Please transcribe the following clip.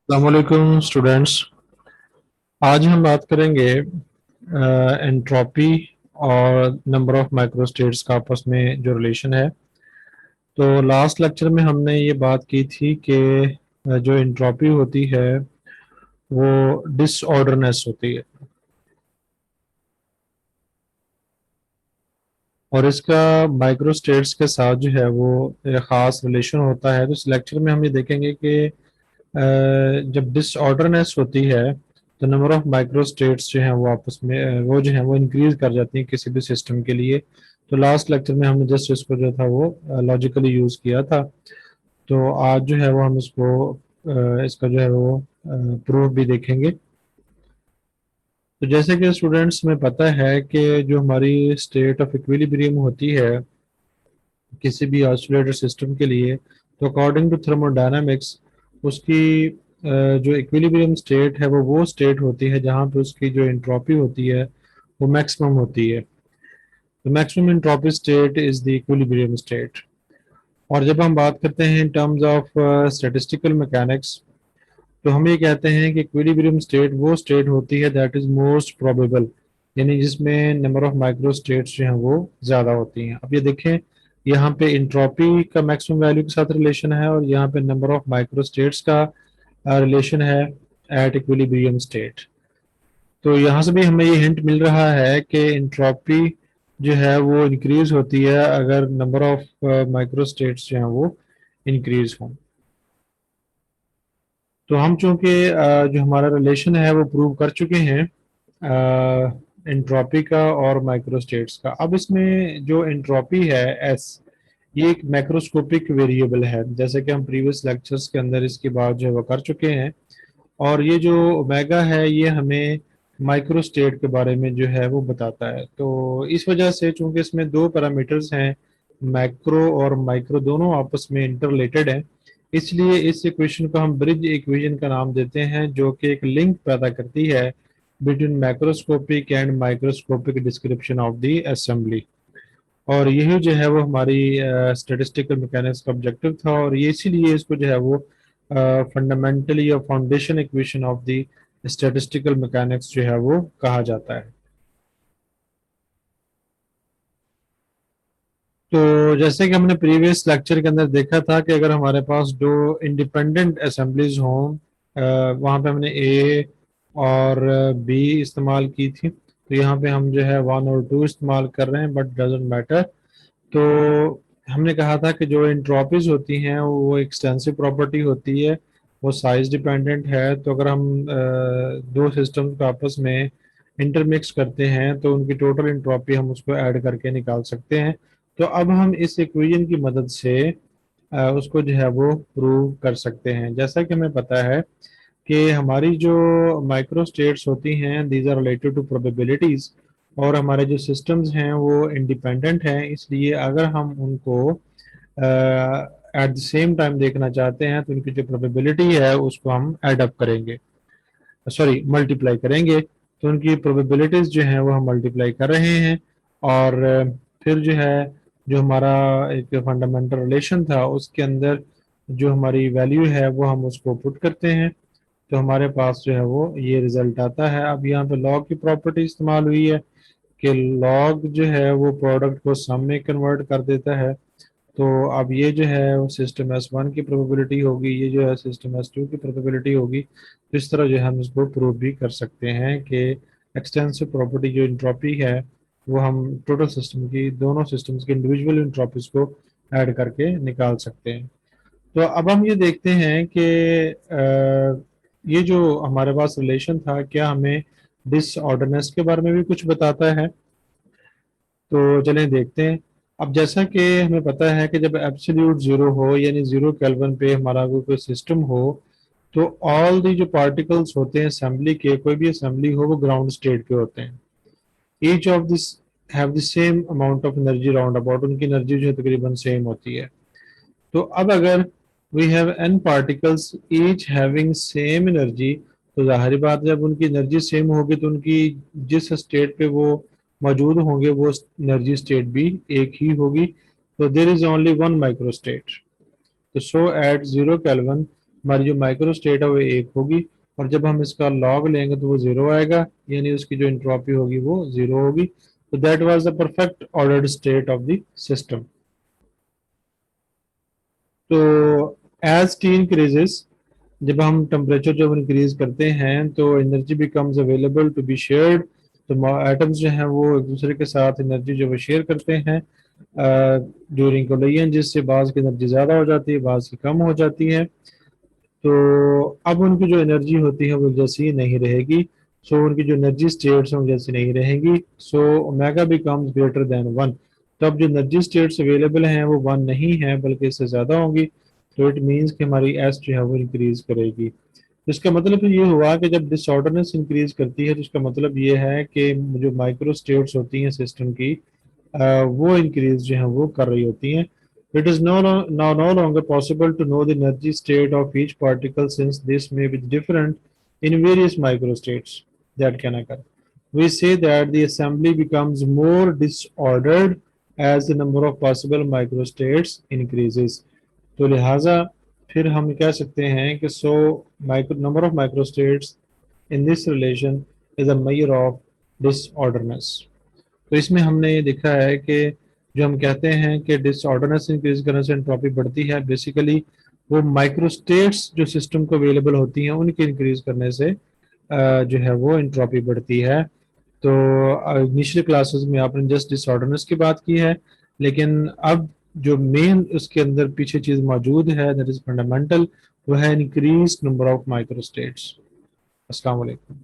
अस्सलामुअलैकुम स्टूडेंट्स। आज हम बात करेंगे एंट्रोपी और नंबर ऑफ माइक्रोस्टेट्स का आपस में जो रिलेशन है। तो लास्ट लेक्चर में हमने ये बात की थी कि जो एंट्रोपी होती है वो डिसऑर्डरनेस होती है और इसका माइक्रोस्टेट्स के साथ जो है वो एक ख़ास रिलेशन होता है। तो इस लेक्चर में हम ये देखेंगे कि जब डिसऑर्डरनेस होती है तो नंबर ऑफ माइक्रोस्टेट्स जो हैं वो आपस में वो जो है वो इंक्रीज कर जाती हैं किसी भी सिस्टम के लिए। तो लास्ट लेक्चर में हमने जस्ट इसको जो था वो लॉजिकली यूज किया था। तो आज जो है वो हम इसको इसका जो है वो प्रूफ भी देखेंगे। तो जैसे कि स्टूडेंट्स में पता है कि जो हमारी स्टेट ऑफ इक्विलिब्रियम होती है किसी भी ऑसिलेटर सिस्टम के लिए, तो अकॉर्डिंग टू थर्मोडायनामिक्स उसकी जो इक्विलिब्रियम स्टेट है वो स्टेट होती है जहाँ पे उसकी जो एंट्रोपी होती है वो मैक्सिमम होती है। तो maximum entropy state is the equilibrium state. और जब हम बात करते हैं in terms of statistical mechanics, तो हम ये कहते हैं कि इक्विलिब्रियम स्टेट वो स्टेट होती है दैट इज मोस्ट प्रोबेबल, यानी जिसमें नंबर ऑफ माइक्रो स्टेट्स जो हैं वो ज़्यादा होती हैं। अब ये देखें, यहाँ पे इंट्रोपी का मैक्सिमम वैल्यू के साथ रिलेशन है और यहाँ पे नंबर ऑफ माइक्रो स्टेट्स का रिलेशन है एट इक्विलिब्रियम स्टेट। तो यहाँ से भी हमें ये हिंट मिल रहा है कि इंट्रोपी जो है वो इंक्रीज होती है अगर नंबर ऑफ माइक्रो स्टेट्स जो हैं वो इंक्रीज हों। तो हम चूंकि जो हमारा रिलेशन है वो प्रूव कर चुके हैं एंट्रोपी का और माइक्रोस्टेट्स का। अब इसमें जो एंट्रोपी है एस, ये एक मैक्रोस्कोपिक वेरिएबल है, जैसे कि हम प्रीवियस लेक्चर्स के अंदर इसकी बात जो है वो कर चुके हैं। और ये जो ओमेगा है ये हमें माइक्रोस्टेट के बारे में जो है वो बताता है। तो इस वजह से चूंकि इसमें दो पैरामीटर्स हैं, मैक्रो और माइक्रो, दोनों आपस में इंटरलेटेड हैं, इसलिए इस इक्वेशन को हम ब्रिज इक्वेशन का नाम देते हैं, जो कि एक लिंक पैदा करती है between macroscopic and microscopic description of the assembly. और यही जो है वो हमारी स्टैटिस्टिकल मैकेनिक्स का ऑब्जेक्टिव था, और ये इसीलिए इसको जो है वो फंडामेंटली या foundation equation of the statistical mechanics जो है वो कहा जाता है। तो जैसे कि हमने प्रीवियस लेक्चर के अंदर देखा था कि अगर हमारे पास दो इंडिपेंडेंट असेंबलीज हों, वहाँ पे हमने ए और बी इस्तेमाल की थी, तो यहाँ पे हम जो है वन और टू इस्तेमाल कर रहे हैं, बट डजेंट मैटर। तो हमने कहा था कि जो इंट्रॉपीज होती हैं वो एक्सटेंसिव प्रॉपर्टी होती है, वो साइज डिपेंडेंट है। तो अगर हम दो सिस्टम को आपस में इंटरमिक्स करते हैं तो उनकी टोटल इंट्रॉपी हम उसको ऐड करके निकाल सकते हैं। तो अब हम इस इक्वेशन की मदद से उसको जो है वो प्रूव कर सकते हैं। जैसा कि हमें पता है कि हमारी जो माइक्रो स्टेट्स होती हैं these are related to probabilities, और हमारे जो सिस्टम्स हैं वो इंडिपेंडेंट हैं, इसलिए अगर हम उनको एट द सेम टाइम देखना चाहते हैं तो उनकी जो प्रोबेबिलिटी है उसको हम ऐड अप करेंगे, सॉरी मल्टीप्लाई करेंगे। तो उनकी प्रोबेबिलिटीज जो हैं वो हम मल्टीप्लाई कर रहे हैं, और फिर जो है जो हमारा एक फंडामेंटल रिलेशन था उसके अंदर जो हमारी वैल्यू है वो हम उसको पुट करते हैं, तो हमारे पास जो है वो ये रिजल्ट आता है। अब यहाँ पे लॉग की प्रॉपर्टी इस्तेमाल हुई है कि लॉग जो है वो प्रोडक्ट को सम में कन्वर्ट कर देता है। तो अब ये जो है वो सिस्टम एस वन की प्रोबेबिलिटी होगी, ये जो है सिस्टम एस टू की प्रोबेबिलिटी होगी। तो इस तरह जो है हम इसको प्रूव भी कर सकते हैं कि एक्सटेंसिव प्रॉपर्टी जो इंट्रॉपी है वो हम टोटल सिस्टम की, दोनों सिस्टम्स की इंडिविजुअल इंट्रॉपीज को ऐड करके निकाल सकते हैं। तो अब हम ये देखते हैं कि ये जो हमारे पास रिलेशन था क्या हमें डिसऑर्डरनेस के बारे में भी कुछ बताता है। तो चलें देखते हैं। अब जैसा कि हमें पता है कि जब एब्सोल्यूट जीरो हो, यानी जीरो केल्विन पे हमारा कोई सिस्टम हो, तो ऑल दी जो पार्टिकल्स होते हैं असेंबली के, कोई भी असेंबली हो, वो ग्राउंड स्टेट पे होते हैं। Each of this have the same amount of energy round about, उनकी एनर्जी जो है तकरीबन सेम होती है। तो अब अगर we have N particles each having same energy, तो जाहिर बात है जब उनकी एनर्जी सेम होगी तो उनकी जिस स्टेट पे वो मौजूद होंगे वो एनर्जी स्टेट भी एक ही होगी। तो there is only one micro state. तो सो एट जीरो केल्विन हमारी जो माइक्रो स्टेट है वो 1 होगी, और जब हम इसका लॉग लेंगे तो वो 0 आएगा, यानी उसकी जो एंट्रोपी होगी वो 0 होगी। तो that was the perfect ordered state of the system. तो एज टी इंक्रीजेस, जब हम टेम्परेचर जब इंक्रीज करते हैं तो energy becomes available to be shared. तो एटम्स जो हैं वो एक दूसरे के साथ एनर्जी जो वो शेयर करते हैं ड्यूरिंग कोलिजन, जिससे बाज़ की एनर्जी ज़्यादा हो जाती है, बाज़ की कम हो जाती है। तो अब उनकी जो एनर्जी होती है वो जैसी नहीं रहेगी। सो उनकी जो एनर्जी स्टेट्स हैं वो जैसी नहीं रहेंगी। So omega becomes greater than 1। तो अब जो एनर्जी स्टेट्स अवेलेबल हैं वो 1 नहीं है बल्कि इससे ज़्यादा होंगी। तो इट मीन्स कि हमारी एस जो है वो इंक्रीज करेगी। तो इसका मतलब तो ये हुआ कि जब डिसऑर्डरनेस इंक्रीज करती है तो इसका मतलब ये है कि जो माइक्रो स्टेट्स होती हैं सिस्टम की वो इंक्रीज जो है वो कर रही होती हैं। It is now no longer possible to know the energy state of each particle since this may be different in various microstates that can occur. We say that the assembly becomes more disordered as the number of possible microstates increases. तो लिहाजा फिर हम कह सकते हैं कि number of microstates in this relation is a measure of disorderness. तो इसमें हमने ये देखा है कि जो हम कहते हैं कि डिसऑर्डरनेस इंक्रीज करने से एंट्रोपी बढ़ती है, बेसिकली वो माइक्रोस्टेट्स जो सिस्टम को अवेलेबल होती हैं उनके इंक्रीज करने से जो है वो एंट्रोपी बढ़ती है। तो इनिशियल क्लासेस में आपने जस्ट डिसऑर्डरनेस की बात की है, लेकिन अब जो मेन उसके अंदर पीछे चीज मौजूद है दैट इज फंडामेंटल, वो है इंक्रीज नंबर ऑफ माइक्रोस्टेट्स। अस्सलाम वालेकुम।